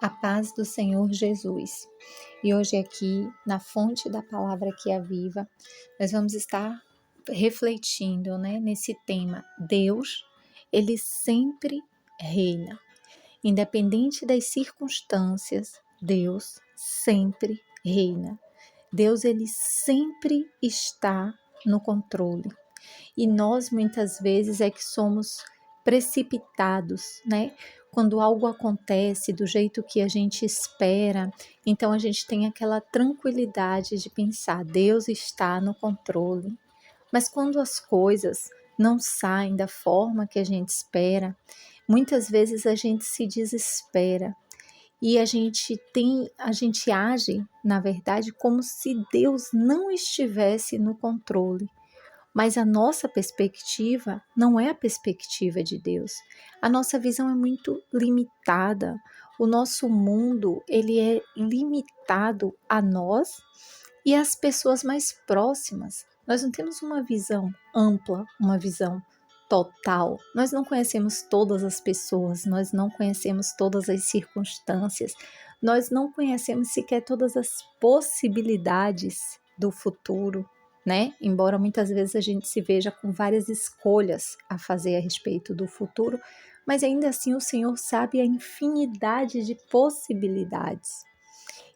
A paz do Senhor Jesus. E hoje aqui, na fonte da palavra que é viva, nós vamos estar refletindo, nesse tema. Deus, ele sempre reina. Independente das circunstâncias, Deus sempre reina. Deus, ele sempre está no controle. E nós, muitas vezes, é que somos precipitados, Quando algo acontece do jeito que a gente espera, então a gente tem aquela tranquilidade de pensar, Deus está no controle. Mas quando as coisas não saem da forma que a gente espera, muitas vezes a gente se desespera e a gente age, na verdade, como se Deus não estivesse no controle. Mas a nossa perspectiva não é a perspectiva de Deus. A nossa visão é muito limitada. O nosso mundo, ele é limitado a nós e às pessoas mais próximas. Nós não temos uma visão ampla, uma visão total. Nós não conhecemos todas as pessoas, nós não conhecemos todas as circunstâncias, nós não conhecemos sequer todas as possibilidades do futuro. Embora muitas vezes a gente se veja com várias escolhas a fazer a respeito do futuro, mas ainda assim o Senhor sabe a infinidade de possibilidades.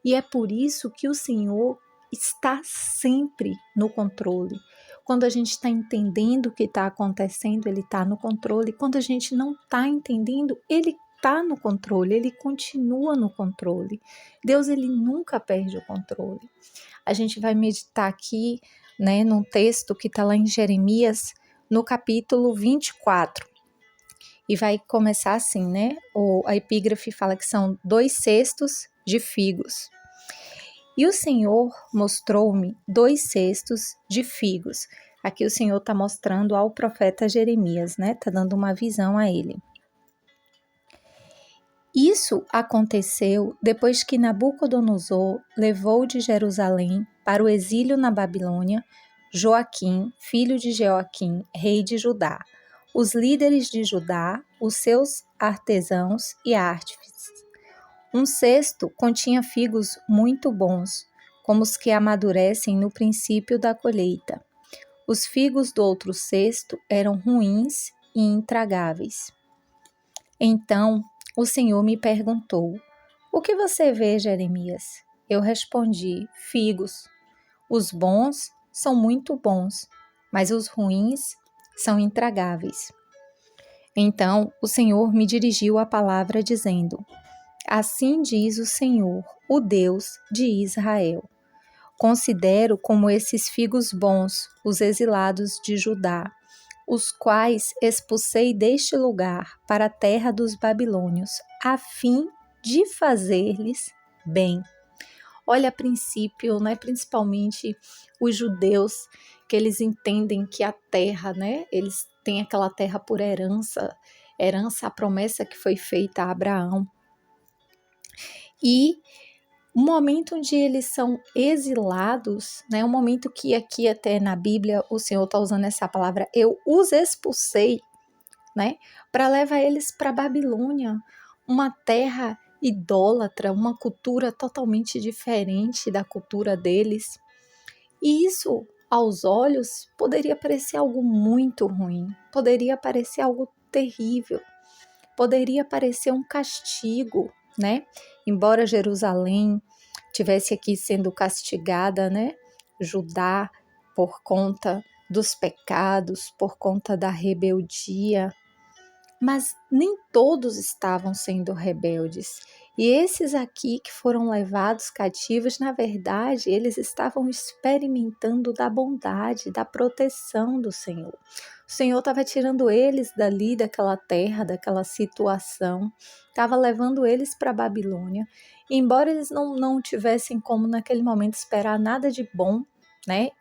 E é por isso que o Senhor está sempre no controle. Quando a gente está entendendo o que está acontecendo, Ele está no controle. Quando a gente não está entendendo, Ele está no controle, Ele continua no controle. Deus, Ele nunca perde o controle. A gente vai meditar aqui num texto que está lá em Jeremias, no capítulo 24. E vai começar assim, a epígrafe fala que são 2 cestos de figos. E o Senhor mostrou-me 2 cestos de figos. Aqui o Senhor está mostrando ao profeta Jeremias, está dando uma visão a ele. Isso aconteceu depois que Nabucodonosor levou de Jerusalém para o exílio na Babilônia Joaquim, filho de Jeoaquim, rei de Judá, os líderes de Judá, os seus artesãos e artífices. Um cesto continha figos muito bons, como os que amadurecem no princípio da colheita. Os figos do outro cesto eram ruins e intragáveis. Então o Senhor me perguntou: "O que você vê, Jeremias?" Eu respondi: "Figos. Os bons são muito bons, mas os ruins são intragáveis." Então o Senhor me dirigiu a palavra dizendo: "Assim diz o Senhor, o Deus de Israel: Considero como esses figos bons os exilados de Judá, os quais expulsei deste lugar para a terra dos babilônios, a fim de fazer-lhes bem." Olha, a princípio, principalmente os judeus, que eles entendem que a terra, eles têm aquela terra por herança, a promessa que foi feita a Abraão. E o momento onde eles são exilados, o momento que aqui até na Bíblia o Senhor está usando essa palavra, eu os expulsei, para levar eles para a Babilônia, uma terra idólatra, uma cultura totalmente diferente da cultura deles. E isso, aos olhos, poderia parecer algo muito ruim, poderia parecer algo terrível, poderia parecer um castigo, Embora Jerusalém tivesse aqui sendo castigada, Judá, por conta dos pecados, por conta da rebeldia, mas nem todos estavam sendo rebeldes. E esses aqui que foram levados cativos, na verdade, eles estavam experimentando da bondade, da proteção do Senhor. O Senhor estava tirando eles dali, daquela terra, daquela situação, estava levando eles para a Babilônia. E embora eles não tivessem como naquele momento esperar nada de bom,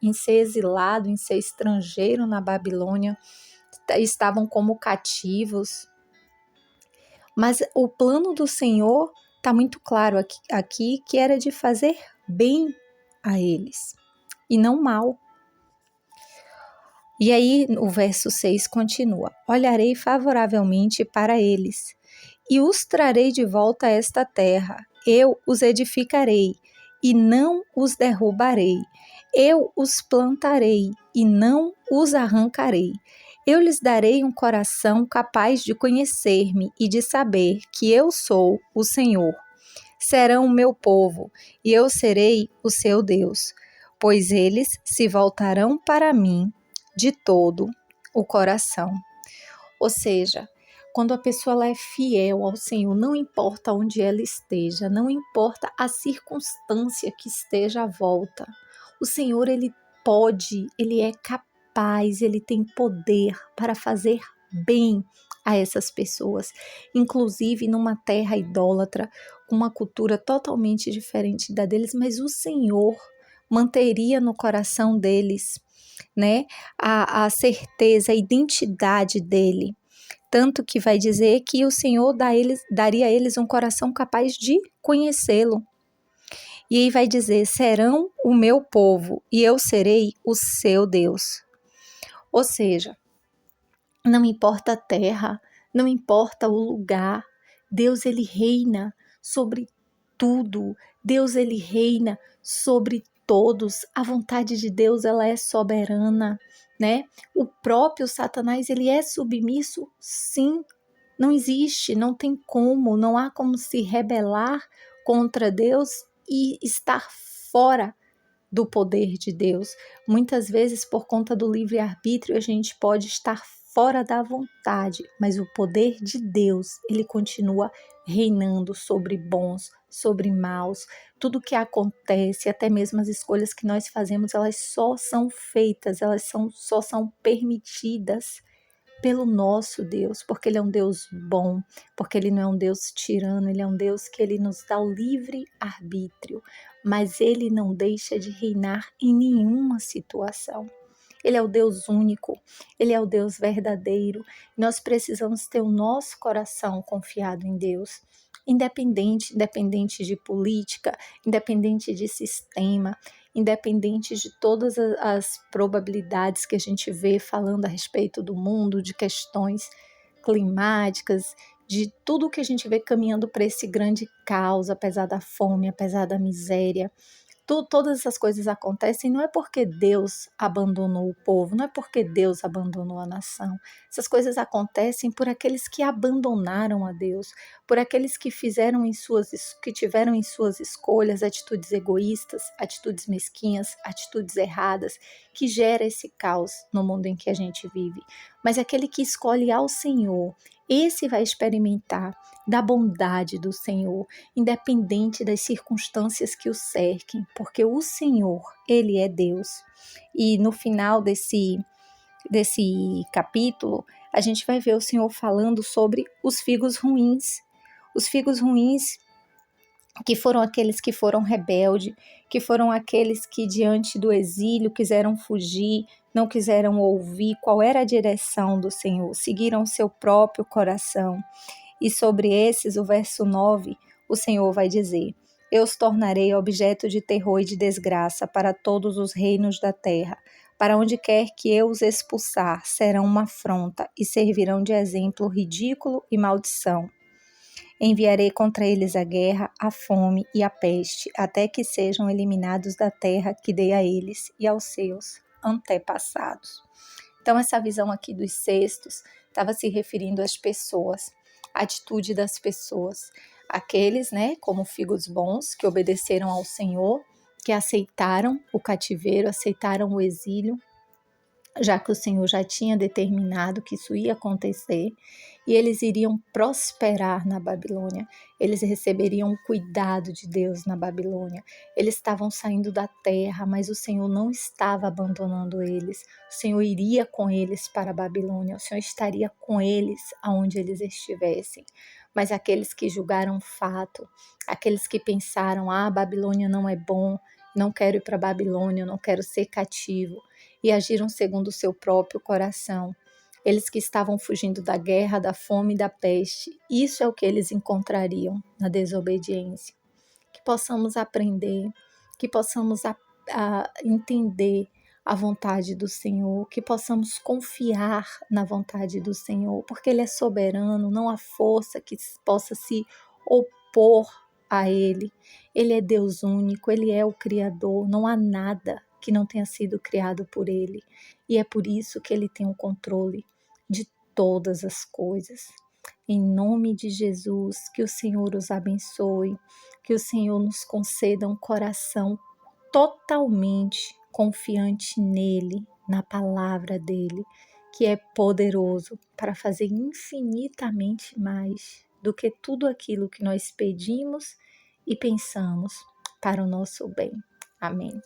em ser exilado, em ser estrangeiro na Babilônia, estavam como cativos. Mas o plano do Senhor está muito claro aqui, que era de fazer bem a eles e não mal. E aí o verso 6 continua: "Olharei favoravelmente para eles e os trarei de volta a esta terra. Eu os edificarei e não os derrubarei. Eu os plantarei e não os arrancarei. Eu lhes darei um coração capaz de conhecer-me e de saber que eu sou o Senhor. Serão o meu povo e eu serei o seu Deus, pois eles se voltarão para mim de todo o coração. Ou seja, quando a pessoa ela é fiel ao Senhor, não importa onde ela esteja, não importa a circunstância que esteja à volta, o Senhor ele pode, ele é capaz, ele tem poder para fazer bem a essas pessoas, inclusive numa terra idólatra, com uma cultura totalmente diferente da deles, mas o Senhor manteria no coração deles, né, a certeza, a identidade dele. Tanto que vai dizer que o Senhor daria a eles um coração capaz de conhecê-lo. E aí vai dizer: serão o meu povo e eu serei o seu Deus. Ou seja, não importa a terra, não importa o lugar, Deus ele reina sobre tudo. Deus ele reina sobre todos. A vontade de Deus ela é soberana, né? O próprio Satanás ele é submisso, sim. Não existe, não tem como, não há como se rebelar contra Deus e estar fora do poder de Deus. Muitas vezes, por conta do livre-arbítrio, a gente pode estar fora da vontade, mas o poder de Deus, ele continua reinando sobre bons, sobre maus. Tudo que acontece, até mesmo as escolhas que nós fazemos, elas só são feitas, só são permitidas pelo nosso Deus, porque Ele é um Deus bom, porque Ele não é um Deus tirano, Ele é um Deus que Ele nos dá o livre arbítrio, mas Ele não deixa de reinar em nenhuma situação. Ele é o Deus único, Ele é o Deus verdadeiro. Nós precisamos ter o nosso coração confiado em Deus, independente de política, independente de sistema, independente de todas as probabilidades que a gente vê falando a respeito do mundo, de questões climáticas, de tudo que a gente vê caminhando para esse grande caos, apesar da fome, apesar da miséria. Todas essas coisas acontecem não é porque Deus abandonou o povo, não é porque Deus abandonou a nação. Essas coisas acontecem por aqueles que abandonaram a Deus, por aqueles que que tiveram em suas escolhas atitudes egoístas, atitudes mesquinhas, atitudes erradas, que gera esse caos no mundo em que a gente vive. Mas aquele que escolhe ao Senhor, esse vai experimentar da bondade do Senhor, independente das circunstâncias que o cerquem, porque o Senhor, Ele é Deus. E no final desse capítulo, a gente vai ver o Senhor falando sobre os figos ruins. Os figos ruins que foram aqueles que foram rebeldes, que foram aqueles que diante do exílio quiseram fugir, não quiseram ouvir qual era a direção do Senhor, seguiram o seu próprio coração. E sobre esses, o verso 9, o Senhor vai dizer: eu os tornarei objeto de terror e de desgraça para todos os reinos da terra. Para onde quer que eu os expulsar, serão uma afronta e servirão de exemplo ridículo e maldição. Enviarei contra eles a guerra, a fome e a peste, até que sejam eliminados da terra que dei a eles e aos seus antepassados. Então, essa visão aqui dos cestos estava se referindo às pessoas, à atitude das pessoas. Aqueles, né, como figos bons, que obedeceram ao Senhor, que aceitaram o cativeiro, aceitaram o exílio, já que o Senhor já tinha determinado que isso ia acontecer, e eles iriam prosperar na Babilônia, eles receberiam o cuidado de Deus na Babilônia, eles estavam saindo da terra, mas o Senhor não estava abandonando eles, o Senhor iria com eles para a Babilônia, o Senhor estaria com eles aonde eles estivessem. Mas aqueles que julgaram fato, aqueles que pensaram, a Babilônia não é bom, não quero ir para a Babilônia, não quero ser cativo, e agiram segundo o seu próprio coração. Eles que estavam fugindo da guerra, da fome e da peste, isso é o que eles encontrariam na desobediência. Que possamos aprender, que possamos entender a vontade do Senhor, que possamos confiar na vontade do Senhor, porque Ele é soberano, não há força que possa se opor a Ele. Ele é Deus único, Ele é o Criador, não há nada que não tenha sido criado por Ele. E é por isso que Ele tem o controle de todas as coisas. Em nome de Jesus, que o Senhor os abençoe, que o Senhor nos conceda um coração totalmente confiante nele, na palavra dele, que é poderoso para fazer infinitamente mais do que tudo aquilo que nós pedimos e pensamos para o nosso bem. Amém.